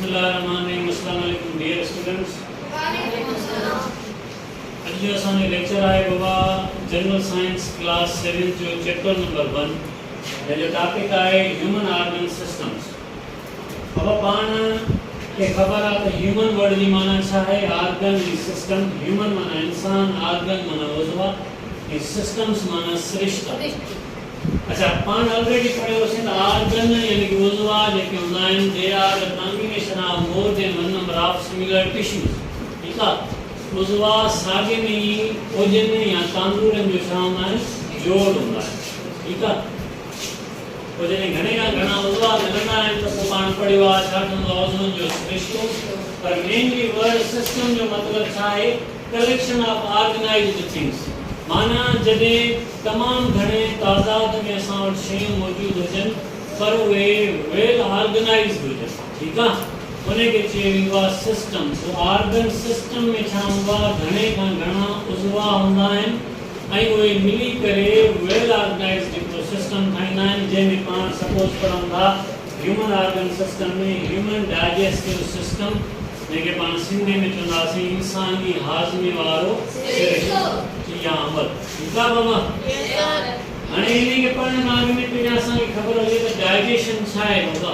Bismillahirrahmanirrahim. Assalamu alaikum dear students. आज जो असांजो lecture आहे बाबा जनरल साइंस क्लास 7 जो चैप्टर नंबर 1 जो टॉपिक आहे ह्यूमन ऑर्गन सिस्टम्स। बाबा पाण के खबर आहे त ह्यूमन वर्ड जी माना छा आहे। ऑर्गन जी सिस्टम, ह्यूमन माना इंसान, ऑर्गन माना उज़वा, ये सिस्टम्स माना सृष्टा। अच्छा पाण ऑलरेडी पढ़ियो से ऑर्गन यानी कि उज़वा जेके हुंदा आहिनि they are the combination of more than one number of similar tissues. ठीक आहे, उज़वा सागे में ही ओजन या तांदूरन जो छा हुंदा आहिनि जोड़ हुंदा आहे। ठीक आहे, ओजन घणे का घणा उज़वा मिलंदा आहिनि त पोइ पाण पढ़ियो आहे छा ठहंदो आहे उज़वनि जो सृष्टो। पर मेनली वर्ड सिस्टम जो मतलब छा आहे कलेक्शन ऑफ ऑर्गेनाइज्ड थिंग्स। माना जॾहिं तमाम घणे तादाद में असां वटि शयूं मौजूद हुजनि पर उहे वेल ऑर्गेनाइज्ड हुजनि। ठीक आहे, उनखे चयो वेंदो आहे सिस्टम। तो ऑर्गन सिस्टम में छा हूंदो आहे घणे खां घणा उज़वा हूंदा आहिनि ऐं उहे मिली करे वेल ऑर्गेनाइज्ड हिकिड़ो सिस्टम ठाहींदा आहिनि जंहिंमें पाण सपोज पढ़ूं था ह्यूमन ऑर्गन सिस्टम में ह्यूमन डाइजेस्टिव सिस्टम जेके पाण सिंधी में चवंदासीं इंसानी हाज़मे वारो या अमल। ठीक आहे बाबा, हाणे इनखे पढ़ण खां अॻु में पहिरियों असांखे ख़बर हुजे त डाइजेशन छा आहे बाबा।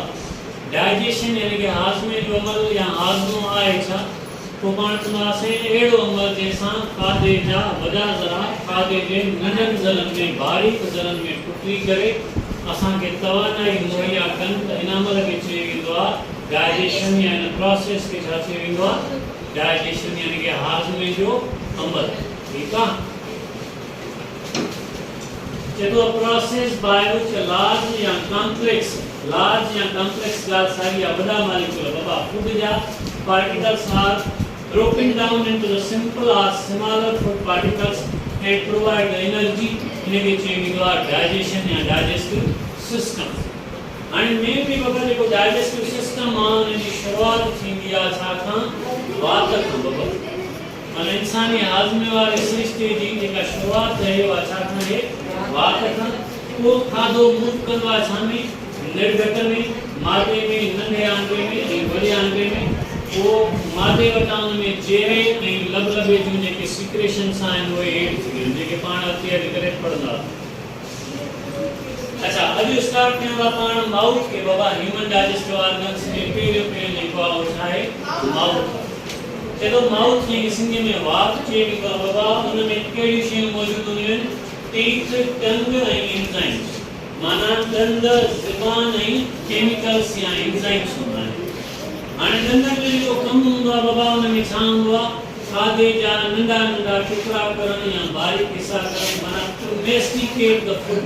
डाइजेशन यानी कि हाज़मे जो अमल या हाज़मो आहे छा, पोइ पाण चवंदासीं अहिड़ो अमल जंहिंसां खाधे जा वॾा ज़रा खाधे जे नंढनि ज़रनि में बारीक ज़रनि में टुटी करे असांखे तवानाई मुहैया कनि त इन अमल खे चयो वेंदो आहे डाइजेशन या इन प्रोसेस के छा चयो वेंदो आहे डाइजेशन यानी कि हाज़मे जो अमल। ठीक आहे, चलो प्रोसेस बाय व्हिच लार्ज या कॉम्प्लेक्स ॻाल्हि साॻी आहे वॾा मॉलिक्यूल बाबा फूड जा particles are broken down into the simple or smaller food particles and provide the energy इनखे चयो वेंदो आहे डाइजेशन या डाइजेस्टिव सिस्टम। हाणे में बि बाबा जेको डाइजेस्टिव सिस्टम आहे उनजी शुरूआति थींदी आहे छा खां वात खां बाबा। माना इंसानी हाज़मे वारे सिरिश्ते जी जेका शुरूआति रहियो आहे छा खां हे वात खां। उहो खाधो मूव कंदो आहे छा में निर्गत में, मादे में, नंढे आंगरे में ऐं वॾे आंगरे में। वो मादे वटां उन में चेहरे ऐं लबलबे जूं जेके सीक्रेशन्स आहिनि उहे हेठि थी वियूं जेके पाण अची हली करे पढ़ंदा। अच्छा अॼु स्टार्ट कयूं था पाण माउथ के बाबा ह्यूमन डाइजेस्टिव ऑर्गन्स में पहिरियों जेको आहे उहो छा आहे माउथ। चलो माउथ खे सिंधी में वात चयो वेंदो आहे बाबा। उन में कहिड़ियूं शयूं मौजूदु हूंदियूं आहिनि टीथ, टंग ऐं एंजाइम्स। माना दंद, ज़ुबान ऐं केमिकल्स या एंजाइम्स हूंदा आहिनि। हाणे दंदनि जो जेको कमु हूंदो आहे बाबा उन में छा हूंदो आहे खाधे जा नंढा नंढा टुकड़ा करणु या बारीक हिसा करणु। माना टू मेस्टिकेट द फूड,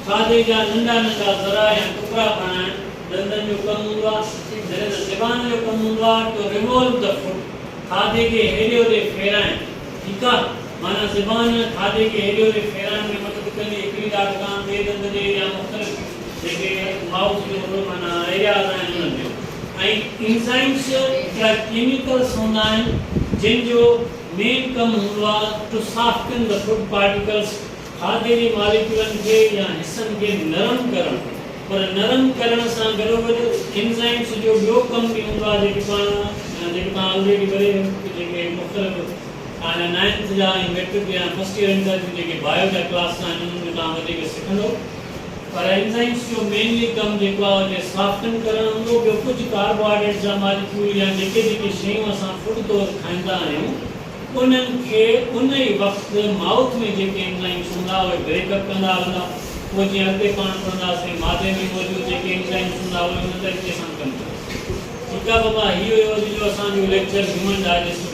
खाधे जा नंढा नंढा ज़रा या टुकड़ा बनाइणु दंदनि जो कमु हूंदो आहे। जॾहिं त ज़ुबान जो कमु हूंदो आहे टू रिवॉल्व द फूड, खाधे खे हेॾे होॾे फेराइणु। ठीकु आहे, माना ज़ुबान खाधे खे हेॾे होॾे फेराइण में मदद कंदी हिकिड़ी ॾाढ कान ॿिए दंद जे या मुख़्तलिफ़ जेके माउथ जो माना एरियाज़ आहिनि उन्हनि जो। ऐं एंजाइम्स या केमिकल्स हूंदा आहिनि जिनजो मेन कमु हूंदो आहे to soften the food particles, खाधे जे मॉलिक्यूलनि खे या हिस्सनि खे नरम करणु। पर नरम करण सां गॾोगॾु एंजाइम्स जो ॿियो कमु बि हूंदो आहे जेके पाण ऑलरेडी करे जेके मुख़्तलिफ़ हाणे 9th जा ऐं मैट्रिक या फर्स्ट ईयर इंटर जूं जेके बायो जा क्लास आहिनि उन्हनि में तव्हां वधीक सिखंदो। पर एंजाइम्स जो मेनली कमु जेको आहे उनखे सॉफ्टन करणु हूंदो। ॿियो कुझु कार्बोहाइड्रेट जा मॉलिक्यूल या जेके शयूं असां फूड तौरु खाईंदा आहियूं उन्हनि खे उन ई वक़्तु माउथ में जेके एंजाइम्स हूंदा उहे ब्रेकअप कंदा हलंदा। पोइ जीअं अॻिते पाण पढ़ंदासीं मादे में मौजूदु जेके एंजाइम्स हूंदा उहे उन तरीक़े सां कनि था। ठीकु आहे बाबा, इहो अॼु जो असांजो लेक्चर ह्यूमन डाइजेस्टिव